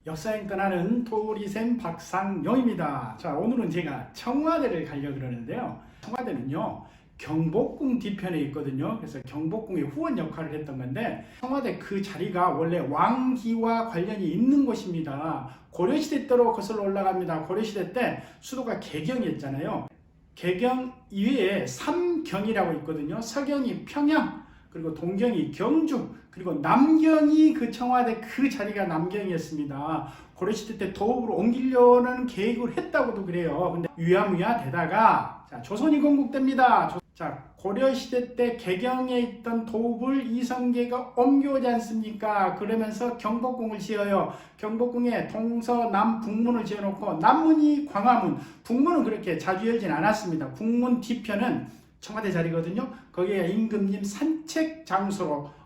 역사행 떠나는 토리샘 박상용입니다. 자, 오늘은 제가 청와대를 가려고 그러는데요. 청와대는요, 경복궁 뒤편에 있거든요. 그래서 경복궁의 후원 역할을 했던 건데, 청와대 그 자리가 원래 왕기와 관련이 있는 곳입니다. 고려시대 때로 거슬러 올라갑니다. 고려시대 때 수도가 개경이었잖아요. 개경 이외에 삼경이라고 있거든요. 서경이 평양, 그리고 동경이 경주, 그리고 남경이 그 청와대 그 자리가 남경이었습니다. 고려시대 때 도읍으로 옮기려는 계획을 했다고도 그래요. 근데 위야무야 되다가 자, 조선이 건국됩니다. 자, 고려시대 때 개경에 있던 도읍을 이성계가 옮겨오지 않습니까? 그러면서 경복궁을 지어요. 경복궁에 동서남북문을 지어놓고 남문이 광화문, 북문은 그렇게 자주 열진 않았습니다. 북문 뒤편은 청와대 자리거든요. 거기에 임금님 산책 장소로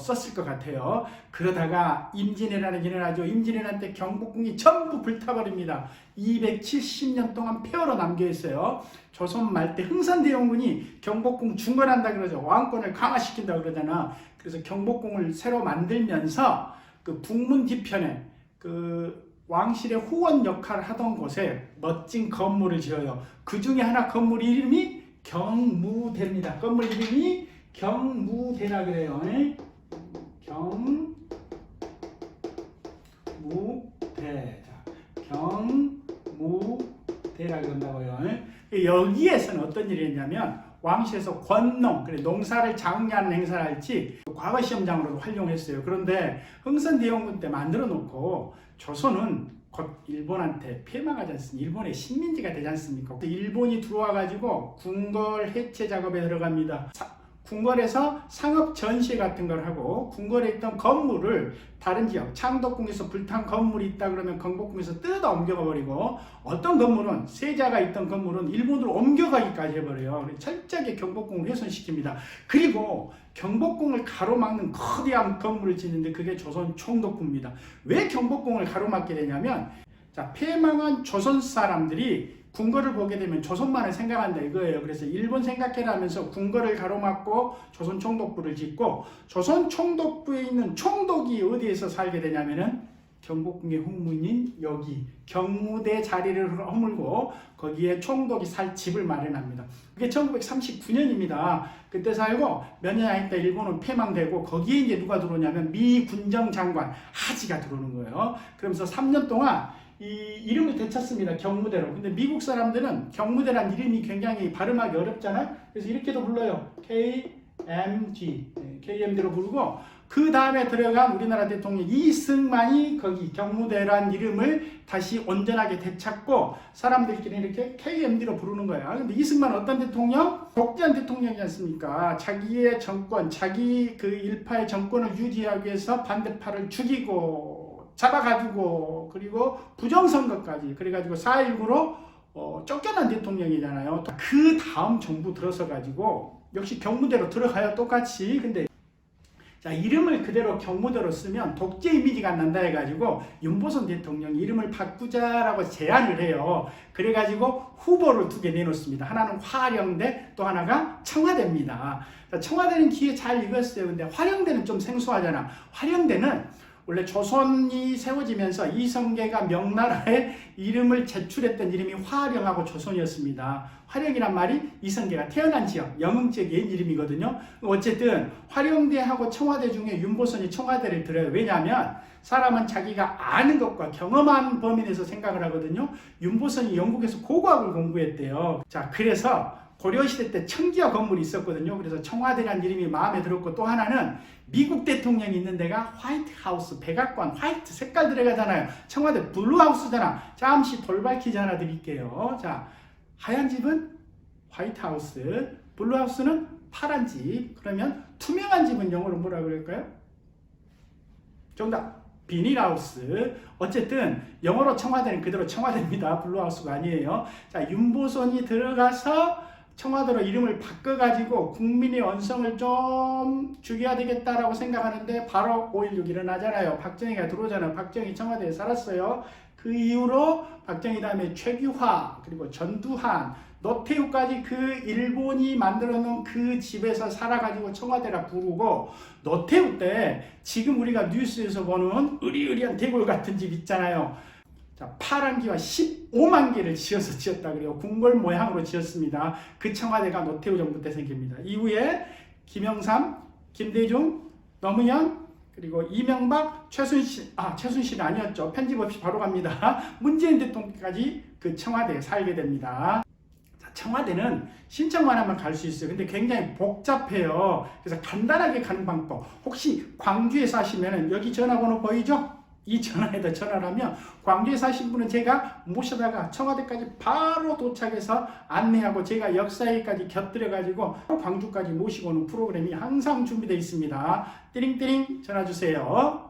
썼을 것 같아요. 그러다가 임진왜란이 일어나죠. 임진왜란 때 경복궁이 전부 불타버립니다. 270년 동안 폐허로 남겨있어요. 조선 말 때 흥선대원군이 경복궁 중건한다 그러죠. 왕권을 강화시킨다 그러잖아. 그래서 경복궁을 새로 만들면서 그 북문 뒤편에 그 왕실의 후원 역할을 하던 곳에 멋진 건물을 지어요. 그 중에 하나 건물 이름이 경무대입니다. 건물 이름이 경무대라 그래요. 경무대. 경무대라 그런다고요. 여기에서는 어떤 일이 있냐면 왕실에서 권농, 그래 농사를 장려하는 행사를 할지 과거 시험장으로도 활용했어요. 그런데 흥선대원군 때 만들어 놓고 조선은 곧 일본한테 패망하지 않습니까? 일본의 식민지가 되지 않습니까? 일본이 들어와 가지고 궁궐 해체 작업에 들어갑니다. 궁궐에서 상업 전시 같은 걸 하고 궁궐에 있던 건물을 다른 지역, 창덕궁에서 불탄 건물이 있다 그러면 경복궁에서 뜯어 옮겨가 버리고 어떤 건물은 세자가 있던 건물은 일본으로 옮겨가기까지 해버려요. 철저하게 경복궁을 훼손시킵니다. 그리고 경복궁을 가로막는 거대한 건물을 짓는데 그게 조선 총독부입니다. 왜 경복궁을 가로막게 되냐면 자, 패망한 조선 사람들이 궁궐을 보게 되면 조선만을 생각한다 이거예요. 그래서 일본 생각해라 하면서 궁궐을 가로막고 조선 총독부를 짓고 조선 총독부에 있는 총독이 어디에서 살게 되냐면은 경복궁의 후문인 여기 경무대 자리를 허물고 거기에 총독이 살 집을 마련합니다. 그게 1939년입니다. 그때 살고 몇 년 안 있다 일본은 패망되고 거기에 이제 누가 들어오냐면 미 군정 장관 하지가 들어오는 거예요. 그러면서 3년 동안 이 이름을 되찾습니다. 경무대로. 근데 미국 사람들은 경무대란 이름이 굉장히 발음하기 어렵잖아요. 그래서 이렇게도 불러요. KMD. KMD로 부르고 그 다음에 들어간 우리나라 대통령 이승만이 거기 경무대란 이름을 다시 온전하게 되찾고 사람들끼리 이렇게 KMD로 부르는 거야. 근데 이승만 어떤 대통령? 독재한 대통령이지 않습니까? 자기의 정권, 자기 그 일파의 정권을 유지하기 위해서 반대파를 죽이고 잡아가지고 그리고 부정선거까지 그래가지고 4.19로 쫓겨난 대통령이잖아요. 그 다음 정부 들어서 가지고 역시 경무대로 들어가요. 똑같이. 근데 자, 이름을 그대로 경무대로 쓰면 독재 이미지가 안 난다 해가지고 윤보선 대통령이 이름을 바꾸자라고 제안을 해요. 그래가지고 후보를 두 개 내놓습니다. 하나는 화령대, 또 하나가 청와대입니다. 자, 청와대는 기회 잘 읽었어요. 근데 화령대는 좀 생소하잖아. 화령대는 원래 조선이 세워지면서 이성계가 명나라에 이름을 제출했던 이름이 화령하고 조선이었습니다. 화령이란 말이 이성계가 태어난 지역, 영흥지역의 이름이거든요. 어쨌든 화령대하고 청와대 중에 윤보선이 청와대를 들어요. 왜냐하면 사람은 자기가 아는 것과 경험한 범위 내에서 생각을 하거든요. 윤보선이 영국에서 고고학을 공부했대요. 자, 그래서 고려시대 때 청기화 건물이 있었거든요. 그래서 청와대라는 이름이 마음에 들었고 또 하나는 미국 대통령이 있는 데가 화이트하우스, 백악관, 화이트 색깔 들어가잖아요. 청와대 블루하우스잖아. 잠시 돌 밝히지 하나 드릴게요. 자, 하얀 집은 화이트하우스, 블루하우스는 파란 집. 그러면 투명한 집은 영어로 뭐라 그럴까요? 정답. 비닐하우스. 어쨌든 영어로 청와대는 그대로 청와대입니다. 블루하우스가 아니에요. 자, 윤보선이 들어가서 청와대로 이름을 바꿔가지고 국민의 언성을 좀 죽여야 되겠다라고 생각하는데 바로 5.16 일어나잖아요. 박정희가 들어오잖아요. 박정희 청와대에 살았어요. 그 이후로 박정희 다음에 최규화, 그리고 전두환, 노태우까지 그 일본이 만들어 놓은 그 집에서 살아가지고 청와대라 부르고, 노태우 때 지금 우리가 뉴스에서 보는 으리으리한 대골 같은 집 있잖아요. 자, 파란기와 15만 개를 지었다 그래요. 궁궐 모양으로 지었습니다. 그 청와대가 노태우 정부 때 생깁니다. 이후에 김영삼, 김대중, 노무현, 그리고 이명박, 최순실은 아니었죠. 편집 없이 바로 갑니다. 문재인 대통령까지 그 청와대에 살게 됩니다. 자, 청와대는 신청만 하면 갈 수 있어요. 근데 굉장히 복잡해요. 그래서 간단하게 가는 방법. 혹시 광주에 사시면 여기 전화번호 보이죠? 이 전화에다 전화를 하면 광주에 사신 분은 제가 모셔다가 청와대까지 바로 도착해서 안내하고, 제가 역사회까지 곁들여가지고 광주까지 모시고 오는 프로그램이 항상 준비되어 있습니다. 띠링띠링 전화 주세요.